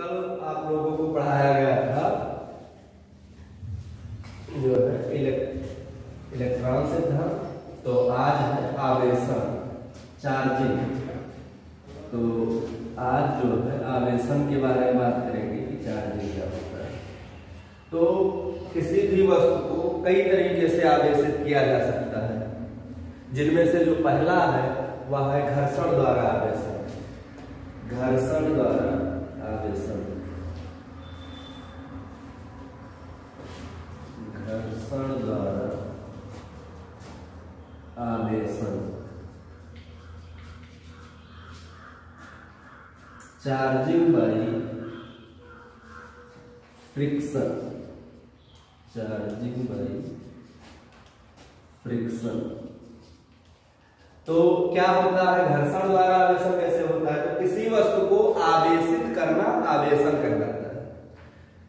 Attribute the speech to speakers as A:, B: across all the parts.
A: कल आप लोगों को पढ़ाया गया था जो है इलेक्ट्रॉन सिद्धांत, तो आज है आवेशन चार्जिंग। तो आज जो है आवेशन के बारे में बात करेंगे कि चार्जिंग क्या होता है। तो किसी भी वस्तु को कई तरीके से आवेशित किया जा सकता है, जिनमें से जो पहला है वह है घर्षण द्वारा आवेशन। घर्षण द्वारा आवेशन, घर्षण द्वारा आवेशन। Charging by friction, charging by friction. तो क्या होता है घर्षण द्वारा आवेशन कैसे होता है? तो किसी वस्तु को आवेशित करना आवेशन कहलाता है।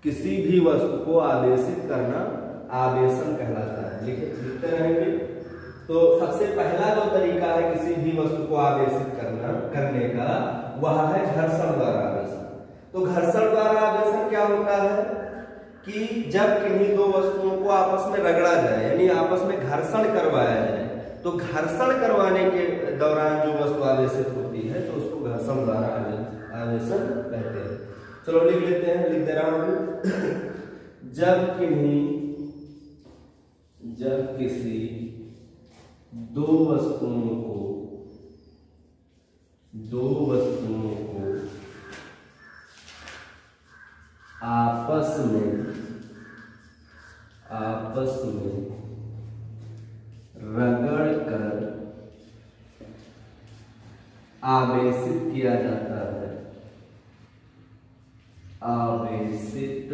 A: किसी भी वस्तु को आवेशित करना आवेशन कहलाता है। लिखते रहेंगे। तो सबसे पहला जो तरीका है किसी भी वस्तु को आवेशित करने का वह है घर्षण द्वारा आवेशन। तो घर्षण द्वारा आवेशन क्या होता है कि जब किन्हीं दो वस्तुओं को आपस में रगड़ा जाए, यानी आपस में घर्षण करवाया जाए, तो घर्षण करवाने के दौरान जो वस्तु आवेशित होती है तो उसको घर्षण द्वारा आवेशन कहते हैं। चलो लिख लेते हैं, लिख दे रहा हूं। जब किसी दो वस्तुओं को आपस में रगड़ कर आवेशित किया जाता है, आवेशित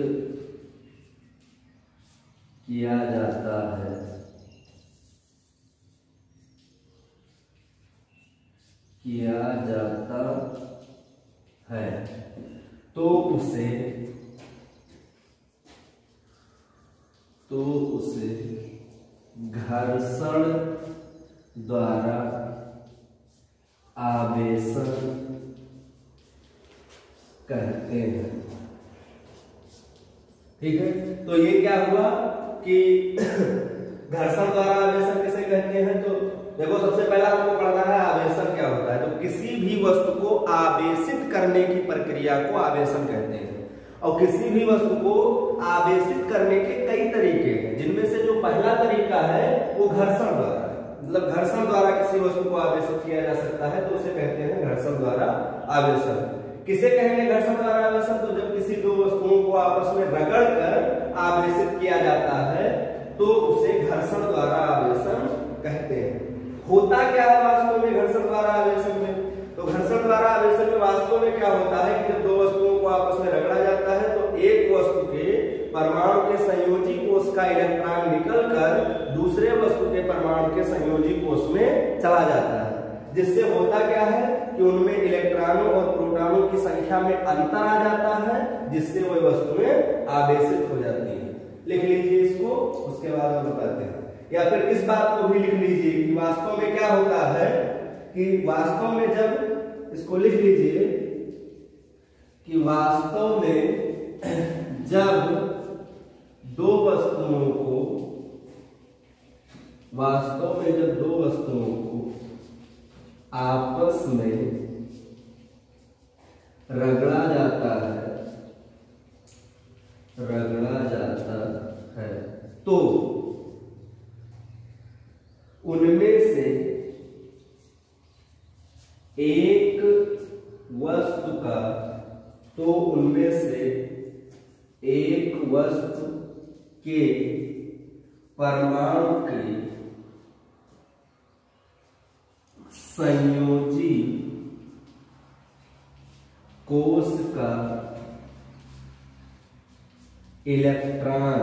A: किया जाता है, तो उसे घर्षण द्वारा आवेशन कहते हैं। ठीक है, तो ये क्या हुआ कि घर्षण द्वारा आवेशन किसे कहते हैं? तो देखो, सबसे पहला हमको पढ़ना है आवेशन क्या होता है। तो किसी भी वस्तु को आवेशित करने की प्रक्रिया को आवेशन कहते हैं। और किसी भी वस्तु को आवेशित करने के कई तरीके हैं, जिनमें से जो पहला तरीका है वो घर्षण द्वारा है। मतलब घर्षण द्वारा किसी वस्तु को आवेशित किया जा सकता है, तो उसे कहते हैं घर्षण द्वारा आवेशन। किसे कहेंगे घर्षण द्वारा आवेशन? तो जब किसी दो वस्तुओं को आपस में रगड़ कर आवेशित किया जाता है तो उसे घर्षण द्वारा आवेशन कहते हैं। होता क्या है वास्तव में घर्षण द्वारा आवेशन में? तो घर्षण द्वारा आवेशन में वास्तव में क्या होता है कि जब दो वस्तुओं को आपस में रगड़ा जाता है तो एक वस्तु के परमाणु के संयोजी कोष का इलेक्ट्रॉन निकलकर दूसरे वस्तु के परमाणु के संयोजी कोष में चला जाता है, जिससे होता क्या है कि उनमें इलेक्ट्रॉनों और प्रोटॉनों की संख्या में अंतर आ जाता है, जिससे वह वस्तुएं आवेशित हो जाती है। लिख लीजिए इसको, उसके बाद हम बताते हैं। या फिर इस बात को भी लिख लीजिए कि वास्तव में क्या होता है कि वास्तव में जब इसको लिख लीजिए कि वास्तव में जब दो वस्तुओं को आपस में रगड़ा जाता है तो उनमें से एक वस्तु के परमाणु के संयोजी कोष का इलेक्ट्रॉन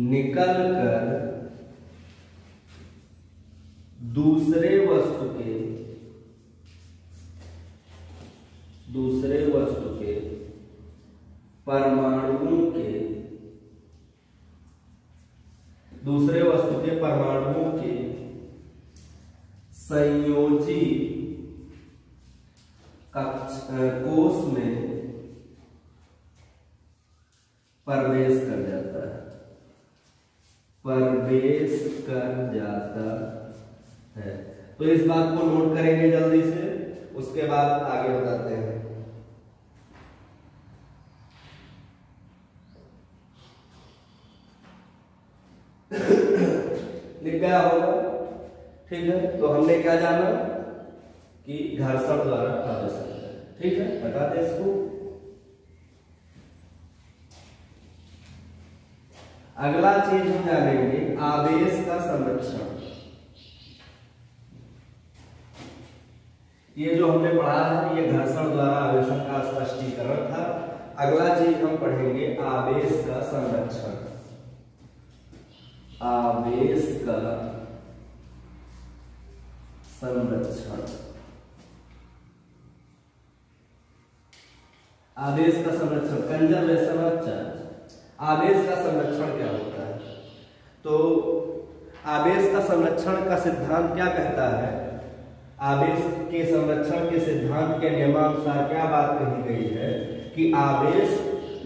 A: निकलकर दूसरे वस्तु के परमाणुओं के संयोजी कोष में प्रवेश कर जाता है, प्रवेश कर जाता है। तो इस बात को नोट करेंगे जल्दी से, उसके बाद आगे बताते हैं। लिख गया होगा, ठीक है। तो हमने क्या जाना कि घर्षण द्वारा आवेश है, ठीक है। हटा दे इसको। अगला चीज हम जानेंगे आवेश का संरक्षण। ये जो हमने पढ़ा है ये घर्षण द्वारा आवेशन का स्पष्टीकरण था। अगला चीज हम पढ़ेंगे आवेश का संरक्षण। आवेश का संरक्षण। आवेश का संरक्षण, कंजर्वेशन ऑफ चार्ज। आवेश का संरक्षण क्या होता है? तो आवेश का संरक्षण का सिद्धांत क्या कहता है? आवेश के संरक्षण के सिद्धांत के नियमानुसार क्या बात कही गई है कि आवेश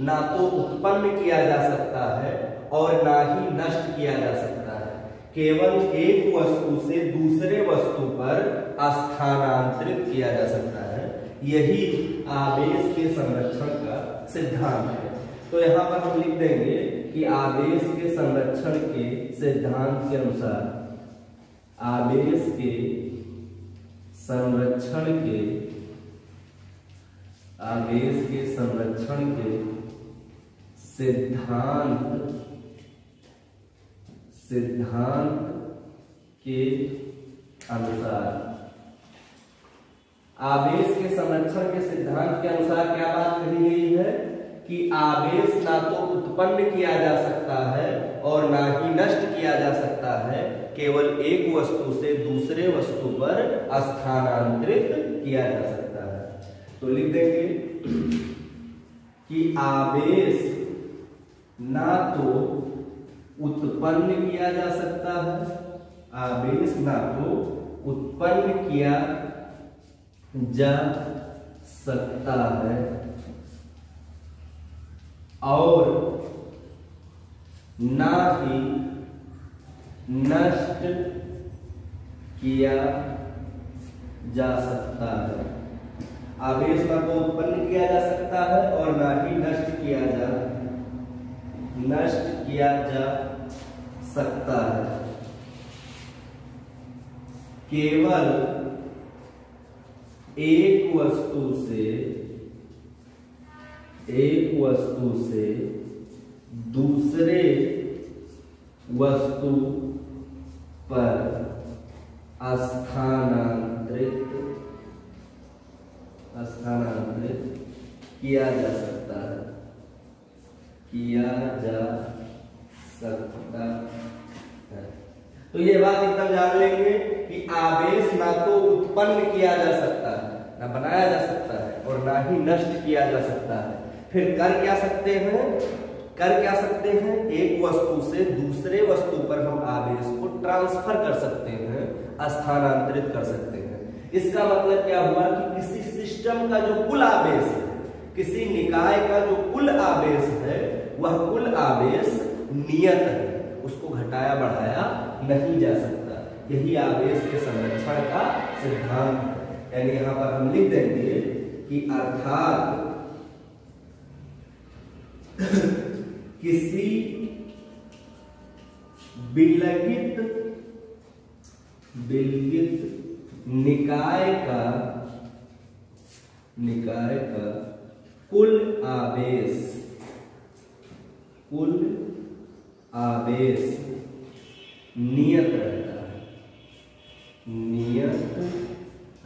A: ना तो उत्पन्न किया जा सकता है और ना ही नष्ट किया जा सकता है, केवल एक वस्तु से दूसरे वस्तु पर स्थानांतरित किया जा सकता है। यही आवेश के संरक्षण का सिद्धांत है। तो यहाँ पर हम लिख देंगे कि आवेश के संरक्षण के सिद्धांत के अनुसार, आवेश के संरक्षण के, आवेश के संरक्षण के सिद्धांत के अनुसार, आवेश के संरक्षण के सिद्धांत के अनुसार क्या बात कही गई है कि आवेश ना तो उत्पन्न किया जा सकता है और ना ही नष्ट किया जा सकता है, केवल एक वस्तु से दूसरे वस्तु पर स्थानांतरित किया जा सकता है। तो लिख देंगे कि आवेश ना तो उत्पन्न किया जा सकता है, आवेश ना तो उत्पन्न किया जा सकता है और ना ही नष्ट किया जा सकता है। आवेश ना तो उत्पन्न किया जा सकता है और ना ही नष्ट किया जा सकता है, केवल एक वस्तु से दूसरे वस्तु पर स्थानांतरित किया जा सकता है, तो ये बात एकदम जान लेंगे कि आवेश ना तो उत्पन्न किया जा सकता है, ना बनाया जा सकता है और ना ही नष्ट किया जा सकता है। फिर कर क्या सकते हैं? एक वस्तु से दूसरे वस्तु पर हम आवेश को ट्रांसफर कर सकते हैं, स्थानांतरित कर सकते हैं। इसका मतलब क्या हुआ कि किसी सिस्टम का जो कुल आवेश है, किसी निकाय का जो कुल आवेश है, वह कुल आवेश नियत है, उसको घटाया बढ़ाया नहीं जा सकता। यही आवेश के संरक्षण का सिद्धांत है। यानी यहां पर हम लिख देंगे कि अर्थात किसी विलगित निकाय का कुल आवेश नियत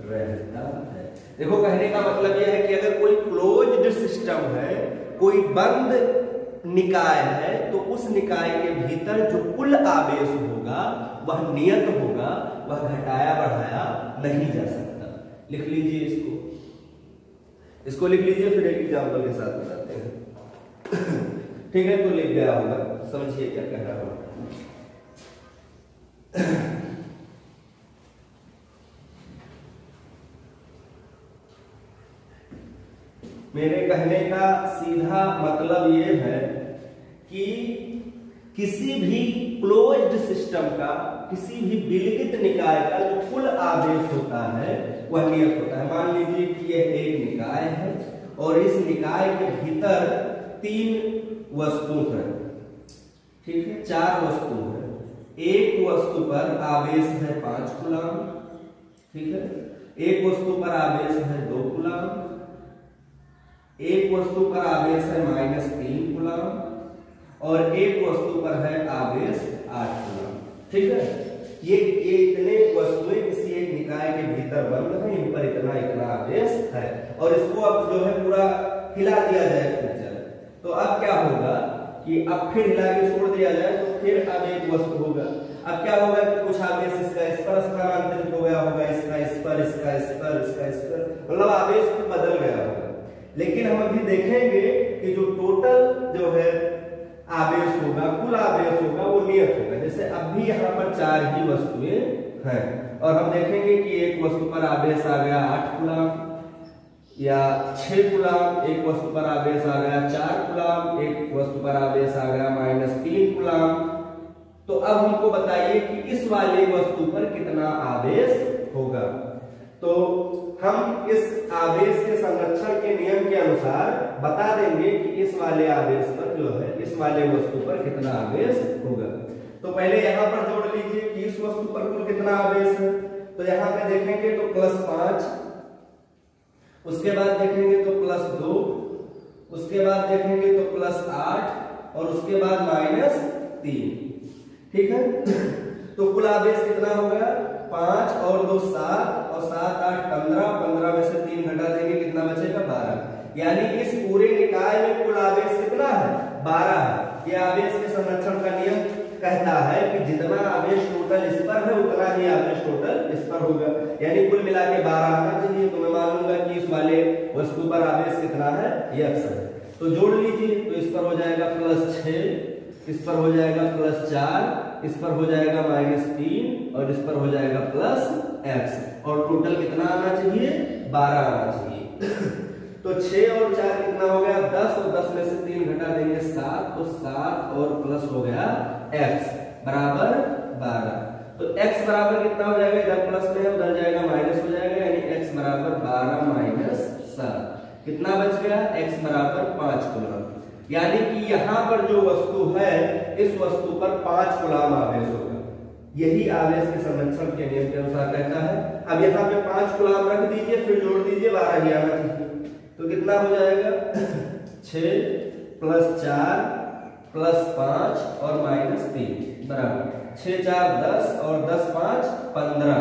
A: रहता है। देखो कहने का मतलब यह है कि अगर कोई क्लोज्ड सिस्टम है, कोई बंद निकाय है, तो उस निकाय के भीतर जो कुल आवेश होगा वह नियत होगा, वह घटाया बढ़ाया नहीं जा सकता। लिख लीजिए इसको लिख लीजिए, फिर एक एग्जाम्पल के साथ बताते हैं। ठीक है, तो लिख गया होगा, समझिए क्या कह रहा हूं। मेरे कहने का सीधा मतलब ये है कि किसी भी क्लोज्ड सिस्टम का, किसी भी विलगित निकाय का जो कुल आवेश होता है वह नियत होता है। मान लीजिए कि यह एक निकाय है और इस निकाय के भीतर 3 वस्तु है, ठीक है, 4 वस्तु है। एक वस्तु पर आवेश है 5 कूलम, ठीक है, एक वस्तु पर आवेश है 2 कूलम, एक वस्तु पर आवेश है -3 कूलम और एक वस्तु पर है आवेश 8 कूलम, ठीक है। ये इतने वस्तुएं किसी एक निकाय के भीतर बंद है, इन पर इतना इतना आवेश है और इसको अब जो है पूरा हिला दिया जाए फिर चले, तो अब क्या होगा कि अब फिर हिला के छोड़ दिया जाए तो फिर अब एक वस्तु होगा। अब क्या होगा कि कुछ आवेश इसका इस पर स्थानांतरित हो गया होगा, इसका इस पर, इसका इस पर, इसका इस पर, मतलब आवेश बदल गया होगा। लेकिन हम अभी देखेंगे कि जो टोटल जो है आवेश होगा, कुल आवेश होगा, वो नियत होगा। जैसे अब भी यहाँ पर 4 ही वस्तुएं हैं और हम देखेंगे कि एक वस्तु पर आवेश आ गया 8 कूलम या 6 कूलम, एक वस्तु पर आवेश आ गया 4 कूलम, एक वस्तु पर आवेश आ गया -3 कूलम। तो अब हमको बताइए कि इस वाले वस्तु पर कितना आवेश होगा। तो हम इस आवेश के संरक्षण के नियम के अनुसार बता देंगे कि इस वाले आवेश पर जो है, इस वाले वस्तु पर कितना आवेश होगा। तो पहले यहाँ पर जोड़ लीजिए कि इस वस्तु पर कुल कितना आवेश है। तो यहाँ पे देखेंगे तो +5, उसके बाद देखेंगे तो +2, उसके बाद देखेंगे तो +8 और उसके बाद -3, ठीक है। तो कुल आवेश कितना होगा, 5 और 2 7 और 7 8 15, 15 में से 3 घटा देंगे, कितना बचेगा 12। यानी इस पूरे निकाय में कुल आवेश कितना है, 12 है। यह आवेश के संरक्षण का नियम कहता है कि जितना आवेश टोटल इस पर है उतना ही आवेश टोटल इस पर होगा, यानी कुल मिला के 12 आना चाहिए। तो मैं मानूंगा कि इस वाले वस्तु पर आवेश कितना है, ये अक्सर है। तो जोड़ लीजिए, तो इस पर हो जाएगा +6, इस पर हो जाएगा +4, इस पर हो जाएगा -3 और इस पर हो जाएगा +x और टोटल कितना आना चाहिए, 12 आना चाहिए। तो 6 और 4 कितना हो गया, 10 और 10 में से 3 घटा देंगे 7, तो 7 और प्लस हो गया x बराबर 12। तो x बराबर कितना हो जाएगा, इधर प्लस में है उधर जाएगा माइनस हो जाएगा, यानी x बराबर 12 - 7, कितना बच गया, x बराबर 5 कूलम। यानी कि यहाँ पर जो वस्तु है इस वस्तु पर 5 कूलम आवेश होगा। यही आवेश के संरक्षण के नियम के अनुसार कहता है। अब यहाँ पे 5 कूलम रख दीजिए, फिर जोड़ दीजिए, 12 ही आना चाहिए। तो कितना हो जाएगा 6 + 4 + 5 और -3 बराबर 6 4 10 और 10 5 15,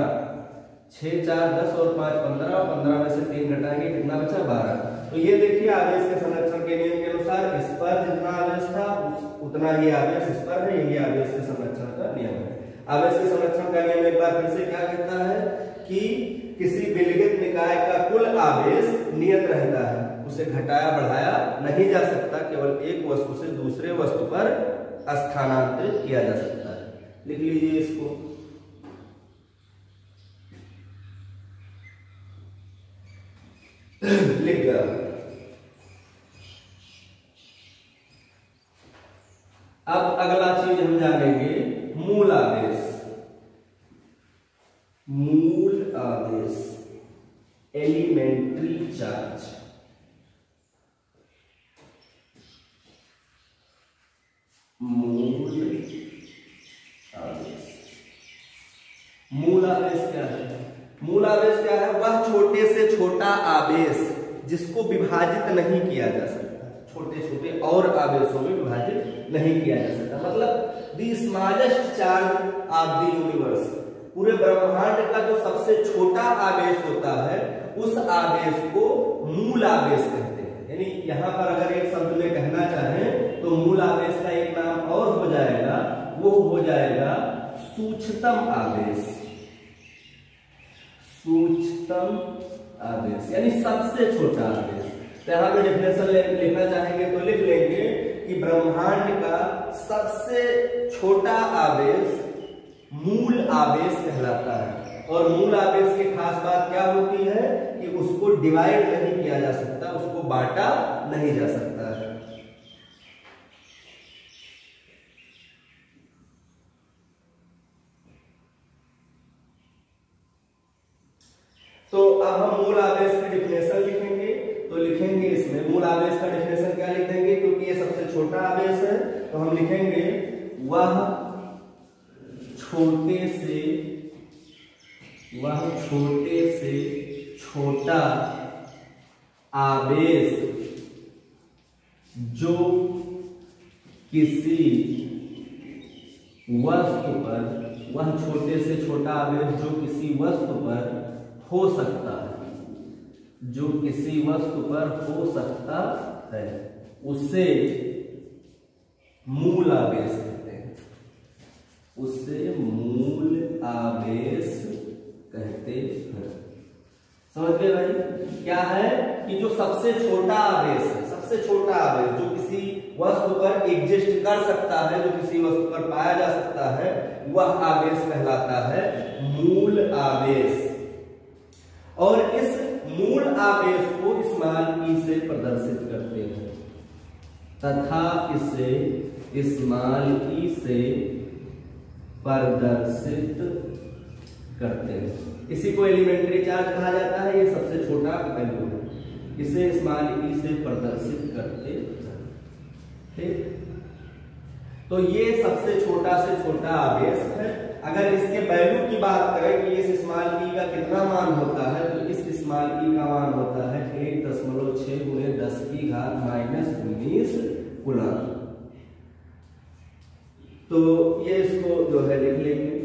A: 6 4 10 और 5 15 और 15 में से 3 घटाएंगे, कितना बचा 12। तो ये देखिए आवेश के संरक्षण के नियम के अनुसार इस पर जितना आवेश था उतना ही आवेश इस पर है। यही आवेश के संरक्षण का नियम है। आवेश के संरक्षण का नियम एक बार फिर से क्या कहता है कि किसी विलगित निकाय का कुल आवेश नियत रहता है, उसे घटाया बढ़ाया नहीं जा सकता, केवल एक वस्तु से दूसरे वस्तु पर स्थानांतरित किया जा सकता है। लिख लीजिए इसको। लिख गया। अब अगला चीज हम जानेंगे मूल आवेश। मूल आवेश, एलिमेंट्री चार्ज। मूल आवेश, मूल आवेश क्या है? मूल आवेश क्या है? वह छोटे से छोटा आवेश जिसको विभाजित नहीं किया जा सकता, छोटे छोटे और आवेशों में विभाजित नहीं किया जा सकता। मतलब the smallest charge of the universe, पूरे ब्रह्मांड का जो सबसे छोटा आवेश होता है उस आवेश को मूल आवेश कहते हैं। यानी यहां पर अगर एक शब्द में कहना चाहें तो मूल आवेश का एक नाम और हो जाएगा, वो हो जाएगा सूक्ष्मतम आवेश। सूक्ष्मतम आवेश यानी सबसे छोटा आवेश। तो यहां पे डेफिनेशन लिखना चाहेंगे तो लिख लेंगे कि ब्रह्मांड का सबसे छोटा आवेश मूल आवेश कहलाता है। और मूल आवेश की खास बात क्या होती है कि उसको डिवाइड नहीं किया जा सकता, उसको बांटा नहीं जा सकता है। मूल आवेश का डेफिनेशन क्या लिख देंगे, क्योंकि ये सबसे छोटा आवेश है तो हम लिखेंगे वह छोटे से छोटा आवेश जो किसी वस्तु पर, वह छोटे से छोटा आवेश जो किसी वस्तु पर हो सकता है, जो किसी वस्तु पर हो सकता है, उसे मूल आवेश कहते हैं, उसे मूल आवेश कहते हैं। समझ गए भाई? क्या है कि जो सबसे छोटा आवेश है, सबसे छोटा आवेश जो किसी वस्तु पर एग्जिस्ट कर सकता है, जो किसी वस्तु पर पाया जा सकता है, वह आवेश कहलाता है मूल आवेश। और इस मूल आवेश को स्मॉल ई से प्रदर्शित करते हैं तथा इसे स्मॉल ई से प्रदर्शित करते हैं। इसी को एलिमेंट्री चार्ज कहा जाता है। ये सबसे छोटा वैल्यू है, इसे स्मॉल ई से प्रदर्शित करते हैं। ठीक, तो ये सबसे छोटा से छोटा आवेश है। अगर इसके वैल्यू की बात करें कि इस स्मॉल ई का कितना मान होता है, तो इस स्मॉल ई का मान होता है 1.6 × 10⁻⁻⁻19 कूलम। तो ये इसको जो है लिख लेंगे।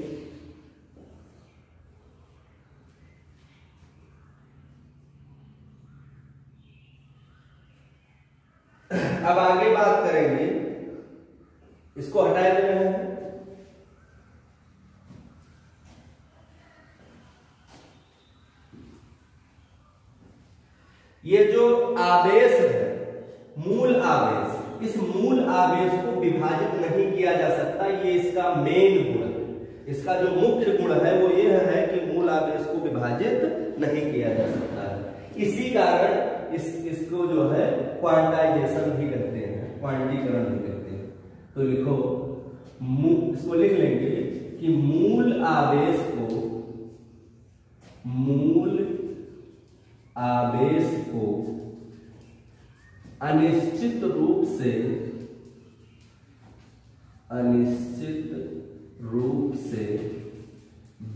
A: अब आगे बात करेंगे, इसको हटा देना है। ये जो आवेश है, मूल आवेश, इस मूल आवेश को विभाजित नहीं किया जा सकता। ये इसका मेन गुण है। इसका जो मुख्य गुण है वो ये है कि मूल आवेश को विभाजित नहीं किया जा सकता है। इसी कारण इसको जो है क्वांटाइजेशन भी कहते हैं, क्वांटीकरण भी कहते हैं। तो लिखो, इसको लिख लेंगे कि मूल आवेश को अनिश्चित रूप से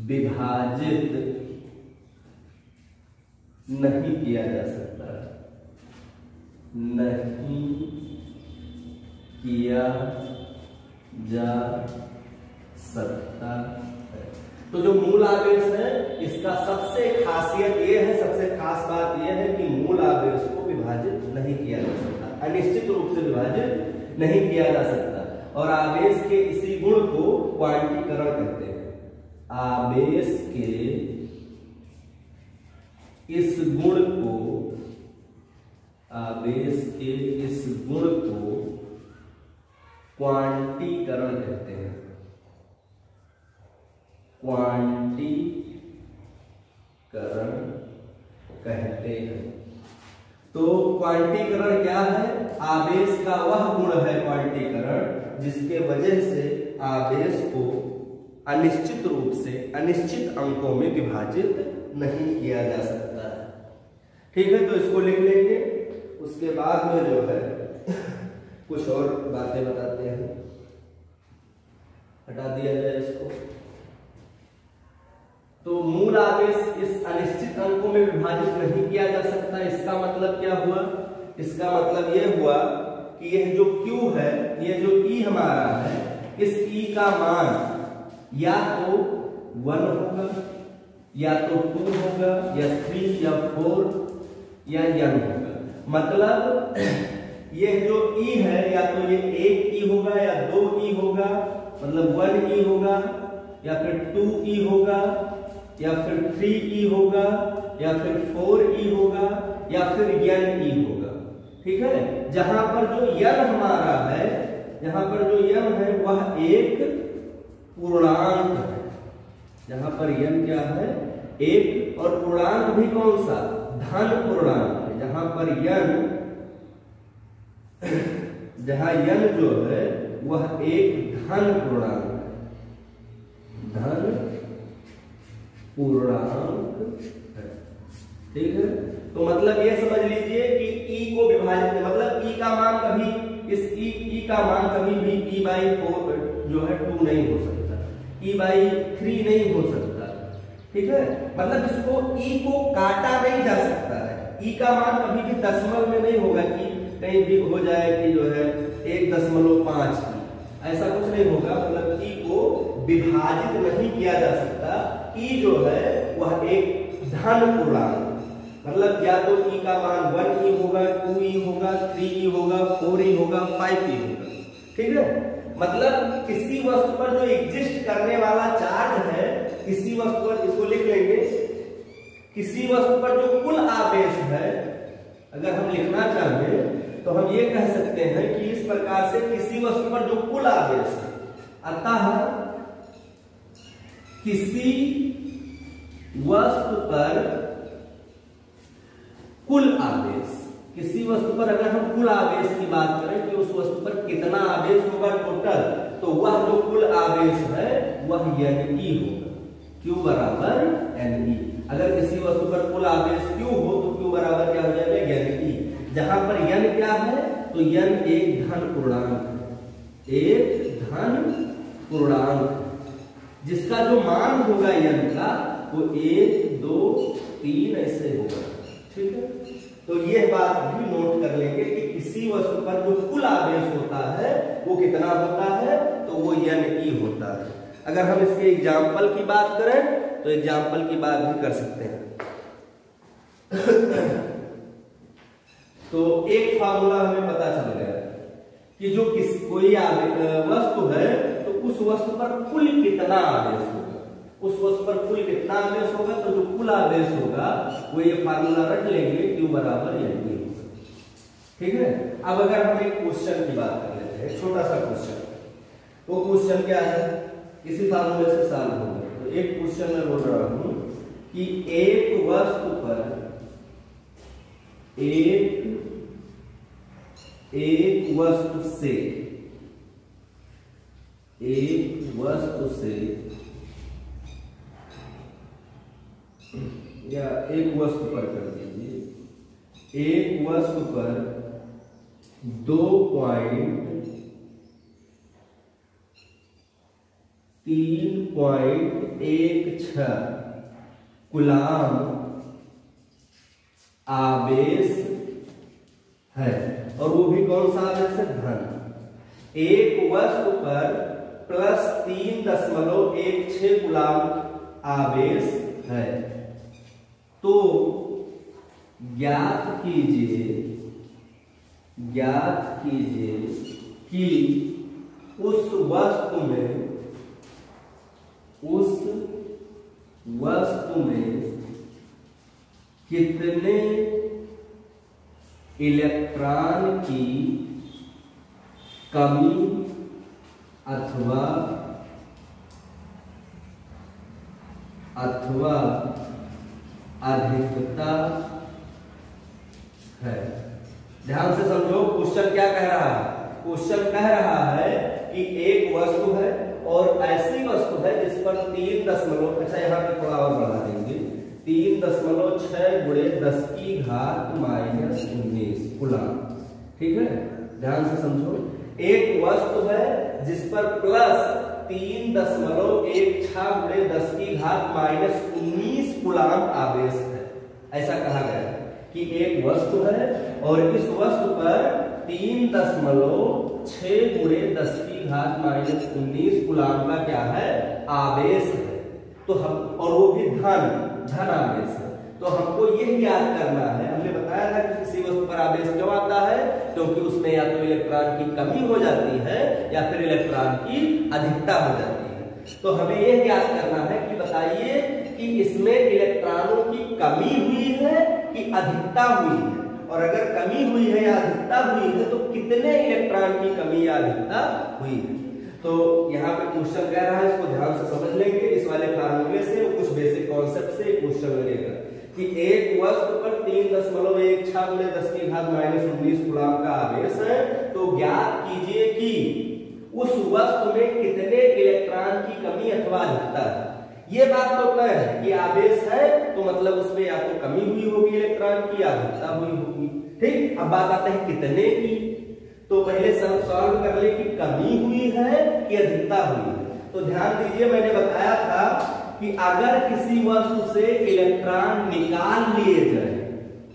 A: विभाजित नहीं किया जा सकता, नहीं किया जा सकता है। तो जो मूल आवेश है, इसका सबसे खासियत ये है, सबसे खास बात यह है कि मूल आवेश को विभाजित नहीं किया जा सकता, अनिश्चित रूप से विभाजित नहीं किया जा सकता। और आवेश के इसी गुण को क्वांटीकरण कहते हैं। आवेश के इस गुण को क्वांटीकरण कहते हैं, क्वांटीकरण कहते हैं। तो क्वांटीकरण क्या है? आवेश का वह गुण है क्वांटीकरण जिसके वजह से आवेश को अनिश्चित रूप से अनिश्चित अंकों में विभाजित नहीं किया जा सकता है। ठीक है, तो इसको लिख लेंगे। उसके बाद में जो है कुछ और बातें बताते हैं। हटा दिया जाए इसको। तो मूल आवेश इस अनिश्चित अंकों में विभाजित नहीं किया जा सकता। इसका मतलब क्या हुआ? इसका मतलब यह हुआ कि यह जो Q है, यह जो E हमारा है, इस E का मान या तो 1 होगा, या तो 2 होगा, या 3 या 4 या n होगा। मतलब यह जो E है, या तो ये 1 E होगा या 2 E होगा, मतलब 1 E होगा, या फिर 2 E होगा, या फिर 3 E होगा, या फिर 4 E होगा, या फिर n E होगा। ठीक है, जहां पर जो n हमारा है, जहां पर जो n है वह एक पूर्णांक है। जहां पर n क्या है? एक, और पूर्णांक भी कौन सा? धन पूर्णांक है। जहां पर जहां n जो है वह एक धन पूर्णांक है, धन पूर्णांक है। ठीक है, तो मतलब ये समझ लीजिए कि E को विभाजित का मान कभी भी E/4 जो है 2 नहीं हो सकता, E/3 नहीं हो सकता, ठीक है। मतलब इसको E को काटा नहीं जा सकता है, E का मान कभी भी दशमलव में नहीं होगा कि कहीं भी हो जाए कि जो है 1.5 की, ऐसा कुछ नहीं होगा। मतलब E को विभाजित नहीं किया जा सकता। E जो है वह एक धन पूर्णांक, मतलब या तो E का मान 1E होगा, 2E होगा, 3E होगा, 4E होगा, 5E होगा, ठीक है। मतलब किसी वस्तु पर जो एग्जिस्ट करने वाला चार्ज है, किसी वस्तु पर, इसको लिख लेंगे, किसी वस्तु पर जो कुल आवेश है, अगर हम लिखना चाहें तो हम ये कह सकते हैं कि इस प्रकार से किसी वस्तु पर जो कुल आवेश है, अतः किसी वस्तु पर कुल आवेश, किसी वस्तु पर अगर हम कुल आवेश की बात करें कि उस वस्तु पर कितना आवेश होगा टोटल, तो वह जो कुल आवेश है वह Ne होगा, Q बराबर Ne। अगर किसी वस्तु पर कुल आवेश Q हो तो Q बराबर क्या हो जाएगा, Ne। जहां पर N क्या है, तो N एक धन पूर्णांक है, एक धन पूर्णांक, जिसका जो मान होगा N का वो 1, 2, 3 ऐसे होगा, ठीक है। तो यह बात भी नोट कर लेंगे कि किसी वस्तु पर जो कुल आवेश होता है वो कितना होता है, तो वो Ne होता है। अगर हम इसके एग्जाम्पल की बात करें तो एग्जाम्पल की बात भी कर सकते हैं। तो एक फार्मूला हमें पता चल गया कि जो कोई वस्तु है तो उस वस्तु पर कुल कितना आवेश होगा, उस वस्तु पर कुल कितना आवेश होगा, तो जो कुल आवेश होगा वो ये फार्मूला रख लेंगे, Q बराबर Ne होगा, ठीक है। अब अगर हम एक क्वेश्चन की बात कर लेते हैं, छोटा सा क्वेश्चन, वो क्वेश्चन क्या है, इसी फार्मूले से सॉल्व होगा। तो एक क्वेश्चन में बोल रहा हूं कि एक वस्तु पर एक वस्तु से या एक वस्तु पर कर दीजिए, एक वस्तु पर 2.316 कूलाम आवेश है, और वो भी कौन सा आवेश है, धन। एक वस्तु पर +3.16 कूलाम आवेश है, तो ज्ञात कीजिए कि उस वस्तु में कितने इलेक्ट्रॉन की कमी अथवा अधिकता है। ध्यान से समझो, क्वेश्चन क्या कह रहा है, क्वेश्चन कह रहा है कि एक वस्तु है और ऐसी वस्तु है जिस पर 3 अच्छा यहाँ पे थोड़ा और बढ़ा देंगे, 3.6 × 10⁻⁻19 कूलाम, ठीक है। ध्यान से समझो, एक वस्तु है जिस पर +3.16 × 10⁻⁻19 कूलाम आवेश है। ऐसा कहा गया है कि एक वस्तु है और इस वस्तु पर 3.6 × 10⁻⁻19 कूलाम का क्या है, आवेश है। तो हम, और वो भी धन आवेश है। तो हमको यह याद करना है, हमने बताया था कि किसी वस्तु पर आवेश क्यों आता है, क्योंकि उसमें या तो इलेक्ट्रॉन की कमी हो जाती है या फिर इलेक्ट्रॉन की अधिकता हो जाती है। तो हमें यह याद करना है कि बताइए कि इसमें इलेक्ट्रॉनों की कमी हुई है कि अधिकता हुई है, और अगर कमी हुई है या अधिकता हुई है तो कितने इलेक्ट्रॉन की कमी या अधिकता हुई है। तो यहाँ पे क्वेश्चन कह रहा है, इसको ध्यान से समझ लेंगे। इस वाले फार्मूले से कुछ बेसिक कॉन्सेप्ट से क्वेश्चन लगेगा कि एक वस्तु पर 3.16 × 10⁻⁻19 कूलाम का आवेश है, तो ज्ञात कीजिए कि उस वस्तु में कितने इलेक्ट्रॉन की कमी अथवा अधिकता है। ये बात तो तय है कि आवेश है तो मतलब उसमें या तो कमी हुई होगी इलेक्ट्रॉन की या अधिकता हुई होगी, ठीक। अब बात आते हैं कितने की, तो पहले सॉल्व कर ले कि कमी हुई है कि अधिकता हुई है। तो ध्यान दीजिए, मैंने बताया था कि अगर किसी वस्तु से इलेक्ट्रॉन निकाल लिए जाए,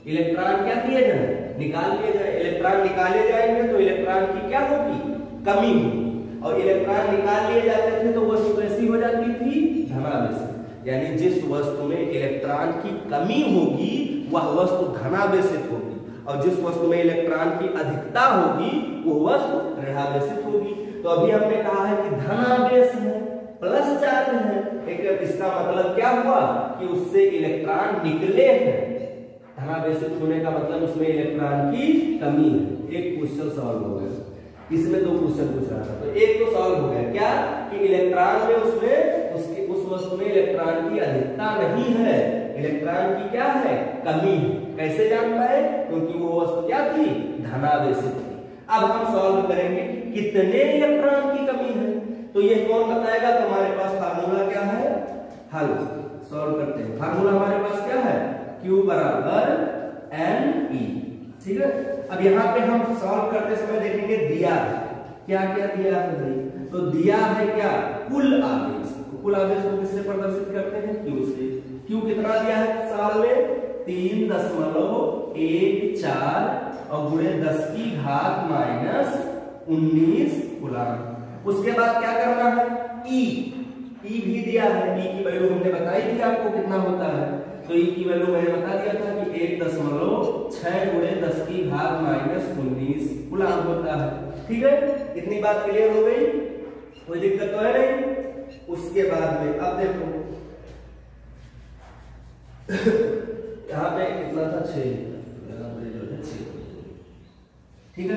A: इलेक्ट्रॉन क्या किए जाए, निकाल लिए जाए, इलेक्ट्रॉन निकाले जाएंगे तो इलेक्ट्रॉन की क्या होगी, कमी होगी। और इलेक्ट्रॉन निकाल लिए जाते थे तो वस्तु कैसी हो जाती थी, धनावेशित। यानी जिस वस्तु में इलेक्ट्रॉन की कमी होगी वह वस्तु धनावेशित होगी, और जिस वस्तु में इलेक्ट्रॉन की अधिकता होगी वो वस्तु ऋणावेशित होगी। तो अभी हमने कहा है कि धनावेश है, प्लस चार्ज है, एक इसका मतलब क्या हुआ कि उससे इलेक्ट्रॉन निकले हैं। धनावेशित होने का मतलब उसमें इलेक्ट्रॉन की कमी है। एक क्वेश्चन सॉल्व हो गया, इसमें 2 क्वेश्चन पूछ रहा था, तो एक तो सॉल्व हो गया क्या कि इलेक्ट्रॉन में उसमें उसकी उस वस्तु में इलेक्ट्रॉन की अधिकता नहीं है, इलेक्ट्रॉन की क्या है, कमी है। कैसे जान पाए, क्योंकि वो वस्तु क्या थी, धनावेशित थी। अब हम सॉल्व करेंगे कि कितने इलेक्ट्रॉन की कमी है, तो ये कौन बताएगा। तो हमारे पास फार्मूला क्या है, हल सॉल्व करते हैं। फार्मूला हमारे पास क्या है, Q बराबर NE, ठीक है। अब यहाँ पे हम सॉल्व करते समय देखेंगे दिया है, क्या क्या दिया है भाई, तो दिया है क्या, कुल आवेश। कुल आवेश को किससे प्रदर्शित करते हैं, Q से। Q कितना दिया है साल में, 3.14 और गुणे 10 की घात -19 कूलम। उसके बाद क्या करना है, E भी दिया है, E की वैल्यू हमने बताई थी आपको कितना होता है, तो E की वैल्यू मैंने बता दिया था कि 1.6 गुणे 10 की घात -19 कूलम होता है। ठीक है, इतनी बात क्लियर हो गई, कोई दिक्कत तो है नहीं। उसके बाद में अब देखो यहाँ पे कितना था, 6, ठीक है।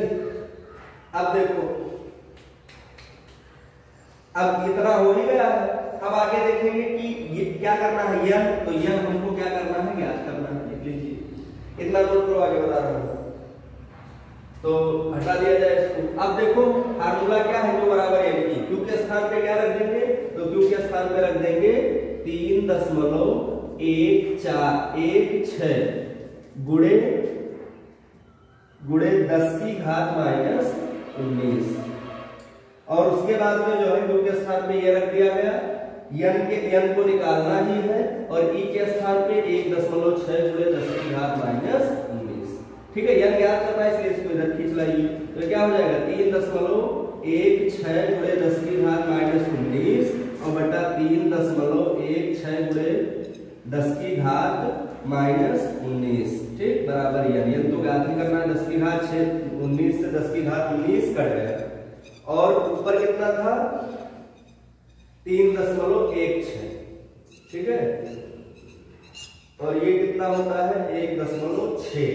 A: अब देखो, अब इतना हो ही गया है। अब आगे देखेंगे कि ये क्या करना है, यन, तो यन हमको क्या करना है, ज्ञात करना है। लिख लीजिए, इतना नोट करो, आगे बता रहा हूं, तो हटा दिया जाए इसको। अब देखो फार्मूला क्या है, जो बराबर है क्यू के स्थान पे क्या रख देंगे, तो क्यू के स्थान पे रख देंगे 3.1416 गुणे 10 की घात -19, और उसके बाद में जो है क्यू के स्थान पे ये रख दिया गया, यन को निकालना ही है, और ई के स्थान पे 1.6 गुणे 10 की घात -19। ठीक है, यन ज्ञात करना है, इसलिए इसको इधर खींच लाइए, तो क्या हो जाएगा 3.16 गुणे 10 की घात -19 और बटा 3.16 गुणे 10 की घात -19, ठीक, बराबर यन तो ज्ञात ही करना है। 10 की घात 19 से 10 की घात 19 कट गया, और ऊपर कितना था 3.16, ठीक है, और ये कितना होता है 1.6,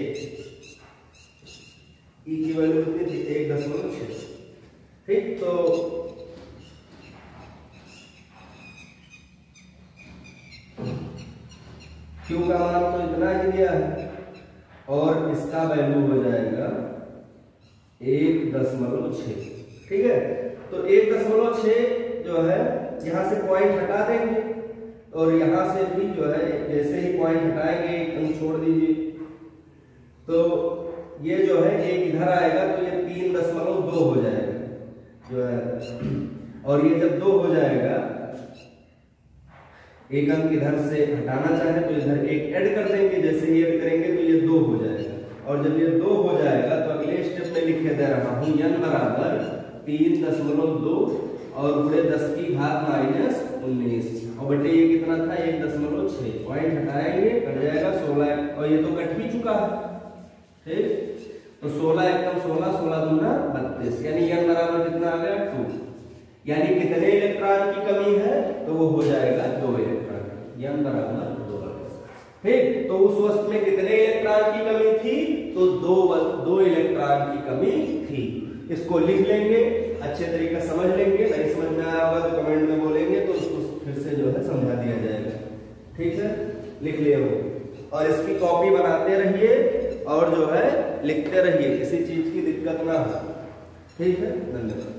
A: ई की वैल्यू कितनी थी 1.6, ठीक। तो क्यू का मान तो इतना ही दिया है, और इसका वैल्यू हो जाएगा 1.6, ठीक है। तो 1.6 जो है यहां से पॉइंट हटा देंगे, और यहां से भी जो है जैसे ही पॉइंट हटाएंगे एकदम छोड़ दीजिए, तो ये जो है एक इधर आएगा, तो ये 3.2 हो जाएगा जो है, और ये जब 2 हो जाएगा, एक अंक इधर से हटाना चाहे तो इधर एक ऐड कर देंगे, जैसे ही ऐड करेंगे तो ये 2 हो जाएगा, और जब ये 2 हो जाएगा तो अगले स्टेप में लिखे दे रहा हूं n बराबर 3.2 और गुणे 10 की घात -19, और बटे ये कितना था 1.6, पॉइंट हटाएंगे कट जाएगा 16, और ये तो कट ही चुका है, ठीक। तो 16 एकदम 16, 16 दूना 32, यानी n बराबर कितना आ गया 2, यानी कितने इलेक्ट्रॉन की कमी है, तो वो हो जाएगा 2 इलेक्ट्रॉन, n बराबर 2, ठीक। तो उस वस्तु में कितने इलेक्ट्रॉन की कमी थी, तो 2 इलेक्ट्रॉन की कमी थी। इसको लिख लेंगे, अच्छे तरीके से समझ लेंगे, नहीं समझ में आया होगा तो कमेंट में बोलेंगे, तो उसको फिर से जो है समझा दिया जाएगा, ठीक है। लिख लिए हो, और इसकी कॉपी बनाते रहिए और जो है लिखते रहिए, किसी चीज की दिक्कत ना हो, ठीक है। धन्यवाद।